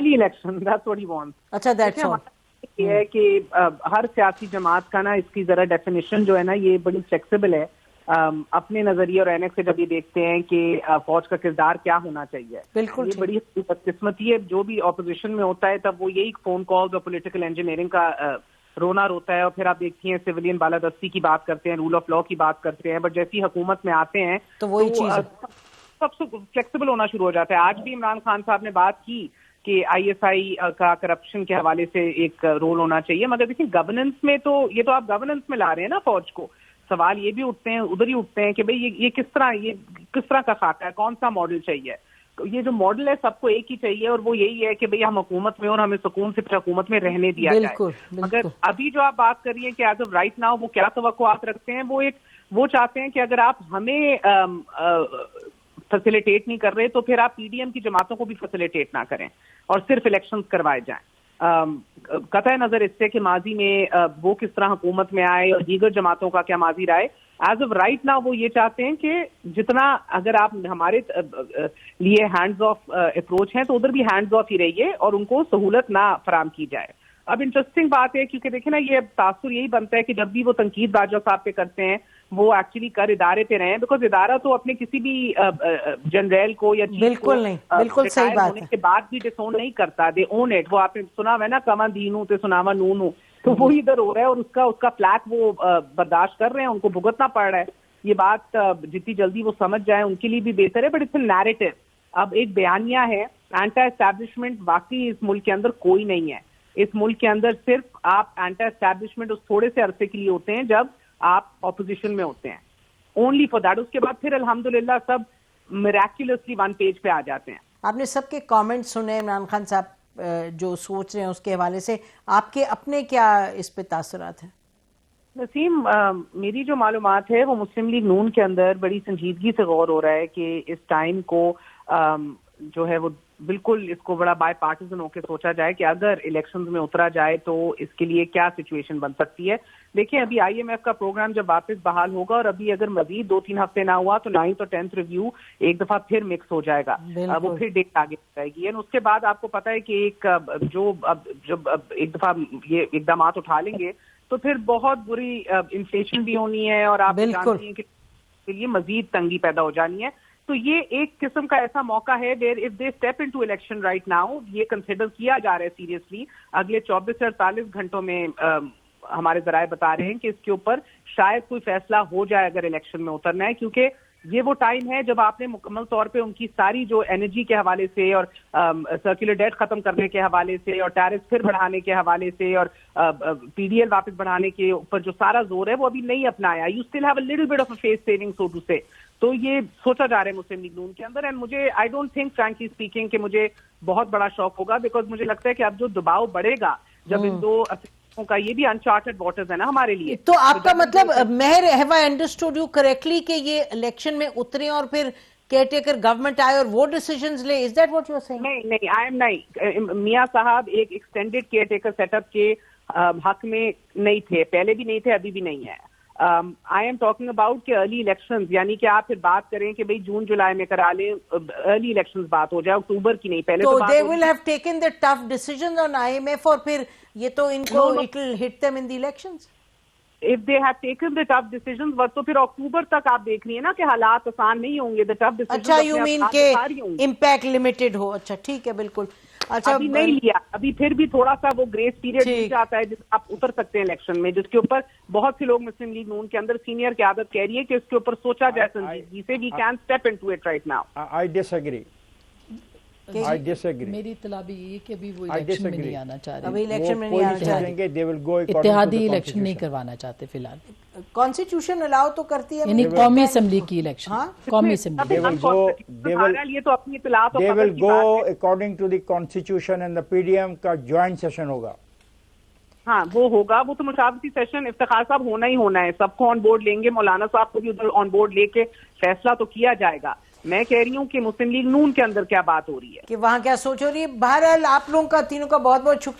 Early election, that's what he wants. अच्छा, that's all. ये है कि हर सियासी जमात का ना इसकी जरा डेफिनेशन जो है ना ये बड़ी फ्लेक्सिबल है। अपने नजरिए और एनएक्स से जब ये देखते हैं कि फौज का किरदार क्या होना चाहिए, बिल्कुल ये बड़ी बदकिस्मती है। जो भी ऑपोजिशन में होता है तब वो यही फोन कॉल्स और पॉलिटिकल इंजीनियरिंग का रोना रोता है, और फिर आप देखती हैं सिविलियन बालादस्ती की बात करते हैं, रूल ऑफ लॉ की बात करते हैं, बट जैसी हुकूमत में आते हैं तो वही चीज सबसे फ्लेक्सिबल होना शुरू हो जाता है। आज भी इमरान खान साहब ने बात की कि आईएसआई का करप्शन के हवाले से एक रोल होना चाहिए, मगर देखिए गवर्नेंस में तो ये तो आप गवर्नेंस में ला रहे हैं ना फौज को। सवाल ये भी उठते हैं, उधर ही उठते हैं कि भाई ये किस तरह का खाका है, कौन सा मॉडल चाहिए। ये जो मॉडल है सबको एक ही चाहिए, और वो यही है कि भाई हम हुकूमत में और हमें सुकून से हुकूमत में रहने दिया जाए। मगर अभी जो आप बात कर रही हैं कि एज ऑफ राइट नाउ वो क्या तवक्कुआत रखते हैं, वो चाहते हैं कि अगर आप हमें फैसिलिटेट नहीं कर रहे तो फिर आप पीडीएम की जमातों को भी फैसिलिटेट ना करें और सिर्फ इलेक्शंस करवाए जाएं। कतई नजर इससे कि माजी में वो किस तरह हुकूमत में आए और दीगर जमातों का क्या माजी रहा है, एज ऑफ राइट नाउ वो ये चाहते हैं कि जितना अगर आप हमारे लिए हैंड्स ऑफ अप्रोच हैं तो उधर भी हैंड्स ऑफ ही रहिए और उनको सहूलत ना फराम की जाए। अब इंटरेस्टिंग बात है क्योंकि देखिए ना ये तासुर यही बनता है कि जब भी वो तनकीद बाजवा साहब पे करते हैं वो एक्चुअली कर इदारे पे रहे हैं, बिकॉज इदारा तो अपने किसी भी जनरल को या बिल्कुल नहीं, बिल्कुल सही बात है, के बाद भी डिसोन नहीं करता, दे ओन इट। वो आपने सुना है ना, कमा दीनू ते सुनावा नूनू, तो वो इधर हो रहा है और उसका फ्लैट वो बर्दाश्त कर रहे हैं, उनको भुगतना पड़ रहा है। ये बात जितनी जल्दी वो समझ जाए उनके लिए भी बेहतर है, बट इट्स नैरेटिव। अब एक बयानिया है, एंटी एस्टैब्लिशमेंट वाकई इस मुल्क के अंदर कोई नहीं है। इस मुल्क के अंदर सिर्फ आप एंटी एस्टैब्लिशमेंट उस थोड़े से अरसे के लिए होते हैं जब आप ऑपोजिशन में होते हैं, ओनली फॉर दैट। उसके बाद फिर अल्हम्दुलिल्लाह सब मिरेक्युलसली वन पेज पे आ जाते हैं। आपने सबके कमेंट सुने, इमरान खान साहब जो सोच रहे हैं उसके हवाले से आपके अपने क्या इस पे तासुरात हैं? नसीम, मेरी जो मालूमात है वो मुस्लिम लीग नून के अंदर बड़ी संजीदगी से गौर हो रहा है कि इस टाइम को जो है वो बिल्कुल इसको बड़ा बाय पार्टीजन होकर सोचा जाए कि अगर इलेक्शंस में उतरा जाए तो इसके लिए क्या सिचुएशन बन सकती है। देखिए अभी आईएमएफ का प्रोग्राम जब वापस बहाल होगा और अभी अगर मजीद 2-3 हफ्ते ना हुआ तो 9th और 10th रिव्यू एक दफा फिर मिक्स हो जाएगा, वो फिर डेट आगे जाएगी। और उसके बाद आपको पता है कि जब एक दफा ये इकदाम उठा लेंगे तो फिर बहुत बुरी इन्फ्लेशन भी होनी है और आप जानती हैं कि लिए मजीद तंगी पैदा हो जानी है। तो ये एक किस्म का ऐसा मौका है where if they step into election right now, ये कंसिडर किया जा रहा है सीरियसली। अगले 24 से 48 घंटों में हमारे जराए बता रहे हैं कि इसके ऊपर शायद कोई फैसला हो जाए अगर इलेक्शन में उतरना है, क्योंकि ये वो टाइम है जब आपने मुकम्मल तौर पे उनकी सारी जो एनर्जी के हवाले से और सर्कुलर डेट खत्म करने के हवाले से और टैरिफ फिर बढ़ाने के हवाले से और पीडीएल वापस बढ़ाने के ऊपर जो सारा जोर है वो अभी नहीं अपनाया। You still have a little bit of a face saving so to say. तो ये सोचा जा रहा है मुस्लिम लीग नून के अंदर, एंड मुझे I don't think frankly speaking कि मुझे बहुत बड़ा शौक होगा, बिकॉज मुझे लगता है कि अब जो दबाव बढ़ेगा जब इन दो का, ये भी अनचार्टेड वाटर्स है ना हमारे लिए। तो आपका मतलब Meher, have I understood you correctly कि ये इलेक्शन में उतरे और फिर केयरटेकर गवर्नमेंट आए और वो डिसीजंस ले, is that what you are saying? नहीं, आई एम नहीं। मियां साहब एक एक्सटेंडेड केयरटेकर सेटअप के हक में नहीं थे, पहले भी नहीं थे, अभी भी नहीं है। आई एम टॉकिंग अबाउट के अर्ली इलेक्शंस, यानी कि आप फिर बात करें कि भाई जून जुलाई में करा लें, अर्ली इलेक्शंस बात हो जाए, अक्टूबर की नहीं। पहले तो they will have taken the tough decision on IMF और फिर ये तो इनको it will hit them in the elections. If they have taken the tough decisions but तो फिर अक्टूबर तक आप देख रही है ना कि हालात आसान नहीं होंगे। द टफ डिसीजंस, अच्छा यू मीन के इम्पैक्ट लिमिटेड हो। अच्छा ठीक है, बिल्कुल। अच्छा अभी नहीं लिया, अभी फिर भी थोड़ा सा वो ग्रेस पीरियड मिल जाता है जिससे आप उतर सकते हैं इलेक्शन में, जिसके ऊपर बहुत से लोग मुस्लिम लीग नून के अंदर सीनियर क़यादत कह रही है कि इसके ऊपर सोचा जाए संजीदगी से। We can step into it right now. I disagree. मेरी इत्तला भी ये कि अभी वो इलेक्शन में नहीं आना चाह रहे, अभी इलेक्शन में नहीं आना चाह रहे, इत्तेहादी इलेक्शन नहीं करवाना चाहते फिलहाल। कॉन्स्टिट्यूशन अलाउ तो करती है, यानी कौमी असेंबली की इलेक्शन, कौमी assembly. They will go according to the constitution and the PDM का ज्वाइंट सेशन होगा। हाँ वो होगा, वो तो मुशावरती सेशन इफ्तिखार साहब होना ही होना है, सबको ऑन बोर्ड लेंगे, मौलाना साहब को भी उधर ऑन बोर्ड लेके फैसला तो किया जाएगा। मैं कह रही हूँ कि मुस्लिम लीग नून के अंदर क्या बात हो रही है, कि वहाँ क्या सोच हो रही है। बहरहाल आप लोगों का तीनों का बहुत बहुत शुक्रिया।